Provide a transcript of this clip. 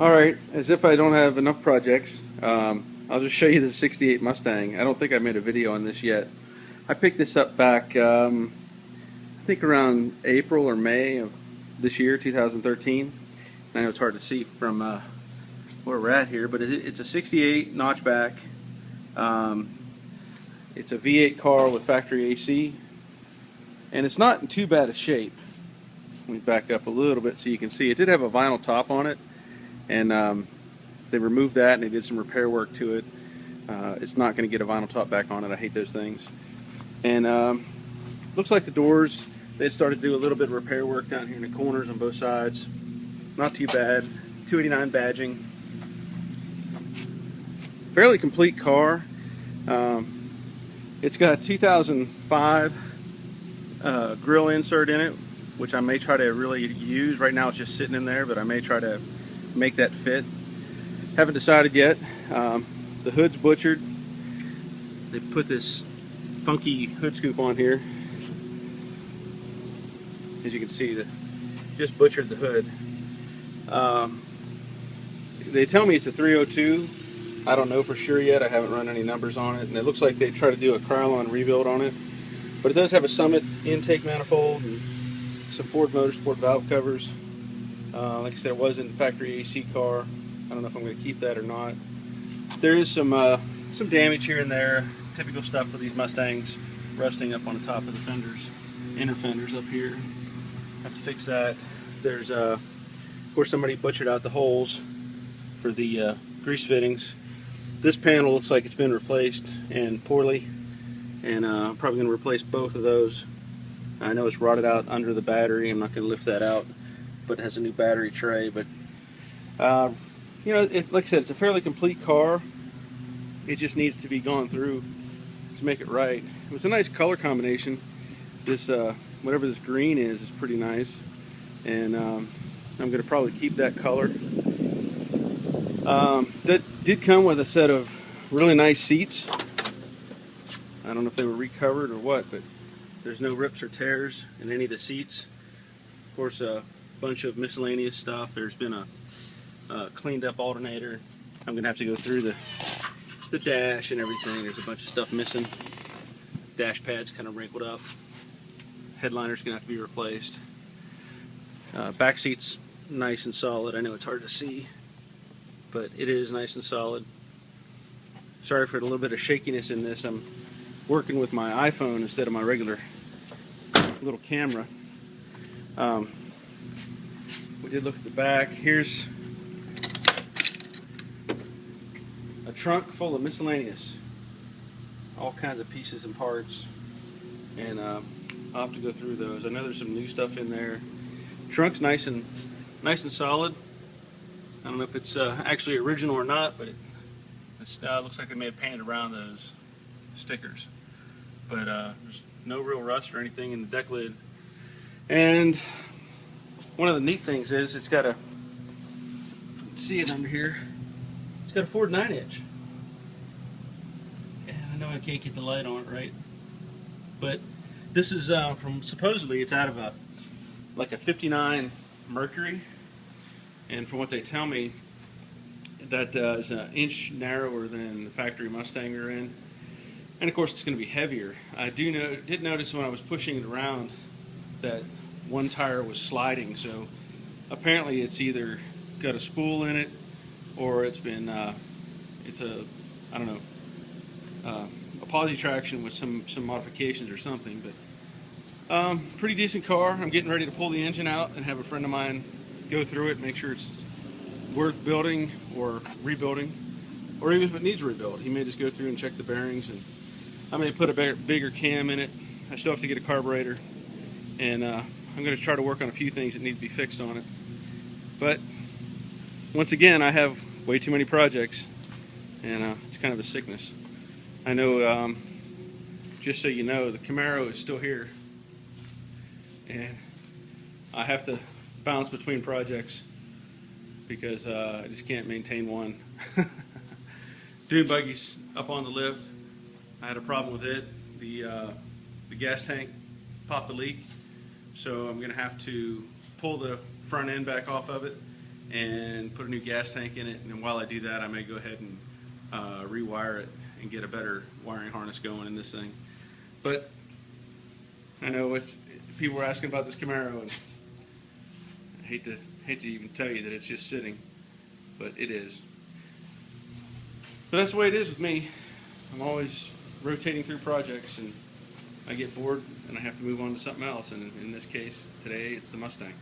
Alright, as if I don't have enough projects, I'll just show you the 68 Mustang. I don't think I made a video on this yet. I picked this up back, I think around April or May of this year, 2013. I know it's hard to see from where we're at here, but it's a 68 notchback. It's a V8 car with factory AC, and it's not in too bad a shape. Let me back up a little bit so you can see. It did have a vinyl top on it, and they removed that and they did some repair work to it. It's not going to get a vinyl top back on it. I hate those things. And looks like the doors, they started to do a little bit of repair work down here in the corners on both sides. Not too bad. 289 badging. Fairly complete car. It's got a 2005 grill insert in it, which I may try to really use. Right now it's just sitting in there, but I may try to make that fit. Haven't decided yet. The hood's butchered. They put this funky hood scoop on here. As you can see, just butchered the hood. They tell me it's a 302. I don't know for sure yet. I haven't run any numbers on it, and it looks like they try to do a Krylon rebuild on it. But it does have a Summit intake manifold and some Ford Motorsport valve covers. Like I said, it was in the factory AC car. I don't know if I'm going to keep that or not. There is some damage here and there. Typical stuff with these Mustangs, rusting up on the top of the fenders, inner fenders up here. Have to fix that. There's of course somebody butchered out the holes for the grease fittings. This panel looks like it's been replaced, and poorly, and I'm probably going to replace both of those. I know it's rotted out under the battery. I'm not going to lift that out, but it has a new battery tray. But you know, like I said, it's a fairly complete car. It just needs to be gone through to make it right. It was a nice color combination. This whatever this green is pretty nice, and I'm going to probably keep that color. That did come with a set of really nice seats. I don't know if they were recovered or what, but there's no rips or tears in any of the seats. Of course, a bunch of miscellaneous stuff. There's been a cleaned up alternator. I'm gonna have to go through the dash and everything. There's a bunch of stuff missing. Dash pad's kind of wrinkled up. Headliner's gonna have to be replaced. Back seat's nice and solid. I know it's hard to see, but it is nice and solid. Sorry for a little bit of shakiness in this. I'm working with my iPhone instead of my regular little camera. We did look at the back. Here's a trunk full of miscellaneous, all kinds of pieces and parts, and I'll have to go through those. I know there's some new stuff in there. Trunk's nice and solid. I don't know if it's actually original or not, but it looks like they may have painted around those stickers. But there's no real rust or anything in the deck lid. And one of the neat things is it's got a, see it under here, it's got a Ford 9-inch. And I know I can't get the light on it right, but this is from, supposedly it's out of a like a 59 Mercury, and from what they tell me, that is an inch narrower than the factory Mustang we're in, and of course it's going to be heavier. I did notice when I was pushing it around that one tire was sliding, so apparently it's either got a spool in it or it's been it's a, I don't know, a posi traction with some modifications or something. But pretty decent car. I'm getting ready to pull the engine out and have a friend of mine go through it, make sure it's worth building or rebuilding, or even if it needs rebuild. He may just go through and check the bearings, and I may put a bigger cam in it. I still have to get a carburetor, and I'm going to try to work on a few things that need to be fixed on it. But once again, I have way too many projects, and it's kind of a sickness. I know, just so you know, the Camaro is still here, and I have to bounce between projects because I just can't maintain one. Speed Buggy's up on the lift. I had a problem with it. The gas tank popped a leak, so I'm going to have to pull the front end back off of it and put a new gas tank in it. And while I do that, I may go ahead and rewire it and get a better wiring harness going in this thing. But I know people were asking about this Camaro, and I hate to even tell you that it's just sitting, but it is. But that's the way it is with me. I'm always rotating through projects, and I get bored and I have to move on to something else. And in this case, today, it's the Mustang.